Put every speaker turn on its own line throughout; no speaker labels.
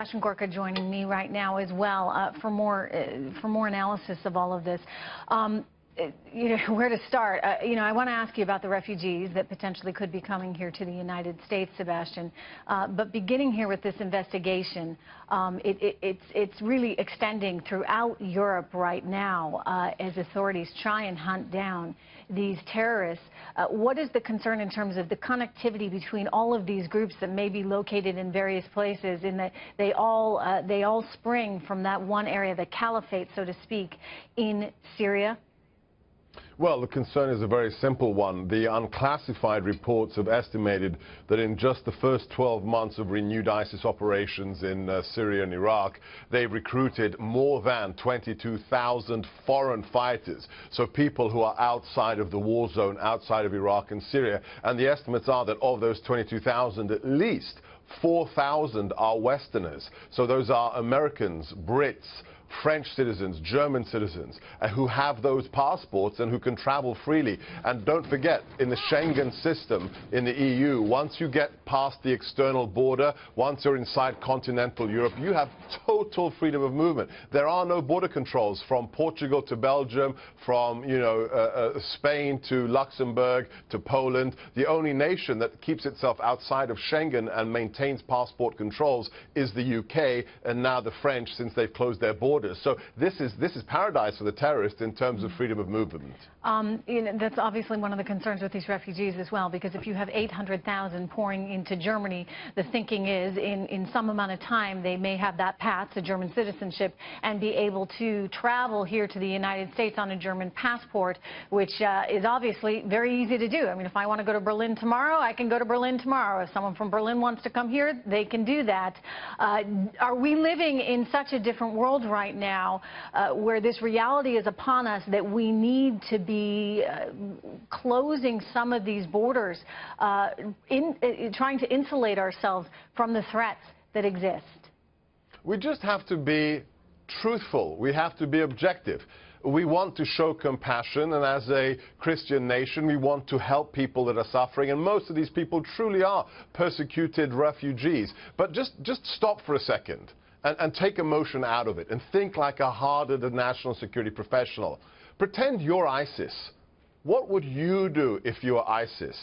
Sebastian Gorka joining me right now as well for more analysis of all of this. Where to start? I want to ask you about the refugees that potentially could be coming here to the United States, Sebastian. But beginning here with this investigation, it's really extending throughout Europe right now as authorities try and hunt down these terrorists. What is the concern in terms of the connectivity between all of these groups that may be located in various places, in that they all spring from that one area, the caliphate, so to speak, in Syria?
Well, the concern is a very simple one. The unclassified reports have estimated that in just the first 12 months of renewed ISIS operations in Syria and Iraq, they've recruited more than 22,000 foreign fighters, so people who are outside of the war zone, outside of Iraq and Syria. And the estimates are that of those 22,000, at least 4,000 are Westerners. So those are Americans, Brits, French citizens, German citizens, who have those passports and who can travel freely. And don't forget, in the Schengen system in the EU, once you get past the external border, once you're inside continental Europe, you have total freedom of movement. There are no border controls from Portugal to Belgium, from Spain to Luxembourg to Poland. The only nation that keeps itself outside of Schengen and maintains passport controls is the UK, and now the French, since they've closed their borders. So this is paradise for the terrorists in terms of freedom of movement.
That's obviously one of the concerns with these refugees as well, because if you have 800,000 pouring into Germany, the thinking is in some amount of time they may have that path to German citizenship and be able to travel here to the United States on a German passport, which is obviously very easy to do. I mean, if I want to go to Berlin tomorrow, I can go to Berlin tomorrow. If someone from Berlin wants to come here, they can do that. Are we living in such a different world right now where this reality is upon us that we need to be closing some of these borders, trying to insulate ourselves from the threats that exist?
We just have to be truthful. We have to be objective. We want to show compassion, and as a Christian nation, we want to help people that are suffering, and most of these people truly are persecuted refugees. But just stop for a second and take emotion out of it and think like a hardened national security professional. Pretend you're ISIS. What would you do if you were ISIS?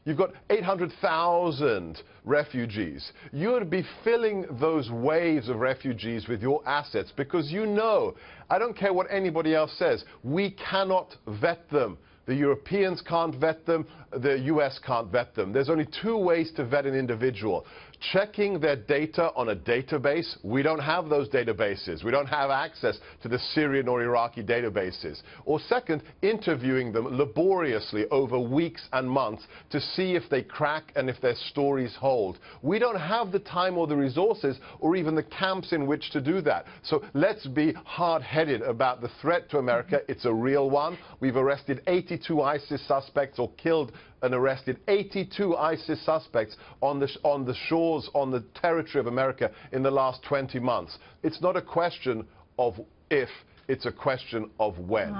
You've got 800,000 refugees. You would be filling those waves of refugees with your assets because you know, I don't care what anybody else says, we cannot vet them. The Europeans can't vet them, the US can't vet them. There's only two ways to vet an individual. Checking their data on a database. We don't have those databases. We don't have access to the Syrian or Iraqi databases. Or second, interviewing them laboriously over weeks and months to see if they crack and if their stories hold. We don't have the time or the resources or even the camps in which to do that. So let's be hard-headed about the threat to America. It's a real one. We've arrested 82 ISIS suspects, or killed and arrested 82 ISIS suspects on the shores, on the territory of America in the last 20 months. It's not a question of if, it's a question of when.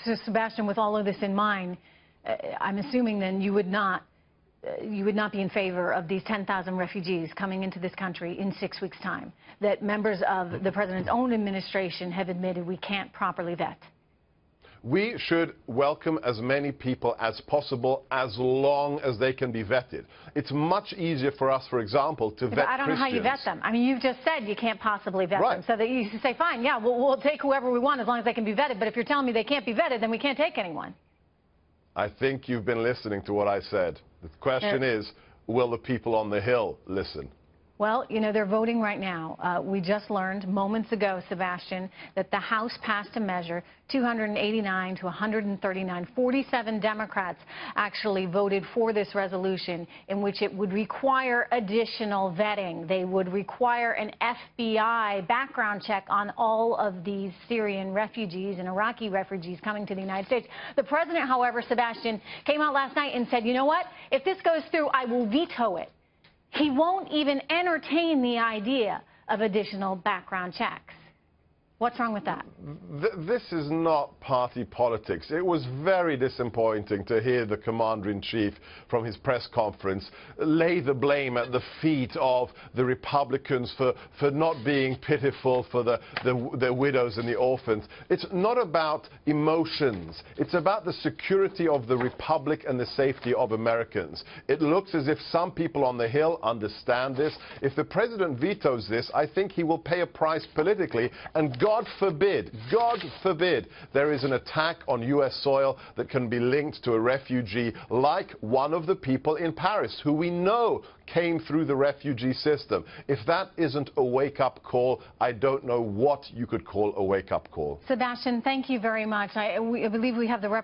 So Sebastian, with all of this in mind, I'm assuming then you would not be in favor of these 10,000 refugees coming into this country in 6 weeks' time, that members of the president's own administration have admitted we can't properly vet.
We should welcome as many people as possible as long as they can be vetted. It's much easier for us, for example, to vet Christians.
I don't know how you vet them. I mean, you've just said you can't possibly vet them. So that you say, fine, yeah, we'll take whoever we want as long as they can be vetted. But if you're telling me they can't be vetted, then we can't take anyone.
I think you've been listening to what I said. The question is, will the people on the Hill listen?
Well, they're voting right now. We just learned moments ago, Sebastian, that the House passed a measure, 289 to 139. 47 Democrats actually voted for this resolution in which it would require additional vetting. They would require an FBI background check on all of these Syrian refugees and Iraqi refugees coming to the United States. The president, however, Sebastian, came out last night and said, you know what? If this goes through, I will veto it. He won't even entertain the idea of additional background checks. What's wrong with that?
This is not party politics. It was very disappointing to hear the commander-in-chief from his press conference lay the blame at the feet of the Republicans for not being pitiful for the widows and the orphans. It's not about emotions. It's about the security of the Republic and the safety of Americans. It looks as if some people on the Hill understand this. If the president vetoes this, I think he will pay a price politically, and God forbid, there is an attack on U.S. soil that can be linked to a refugee like one of the people in Paris, who we know came through the refugee system. If that isn't a wake-up call, I don't know what you could call a wake-up call.
Sebastian, thank you very much. I believe we have the representative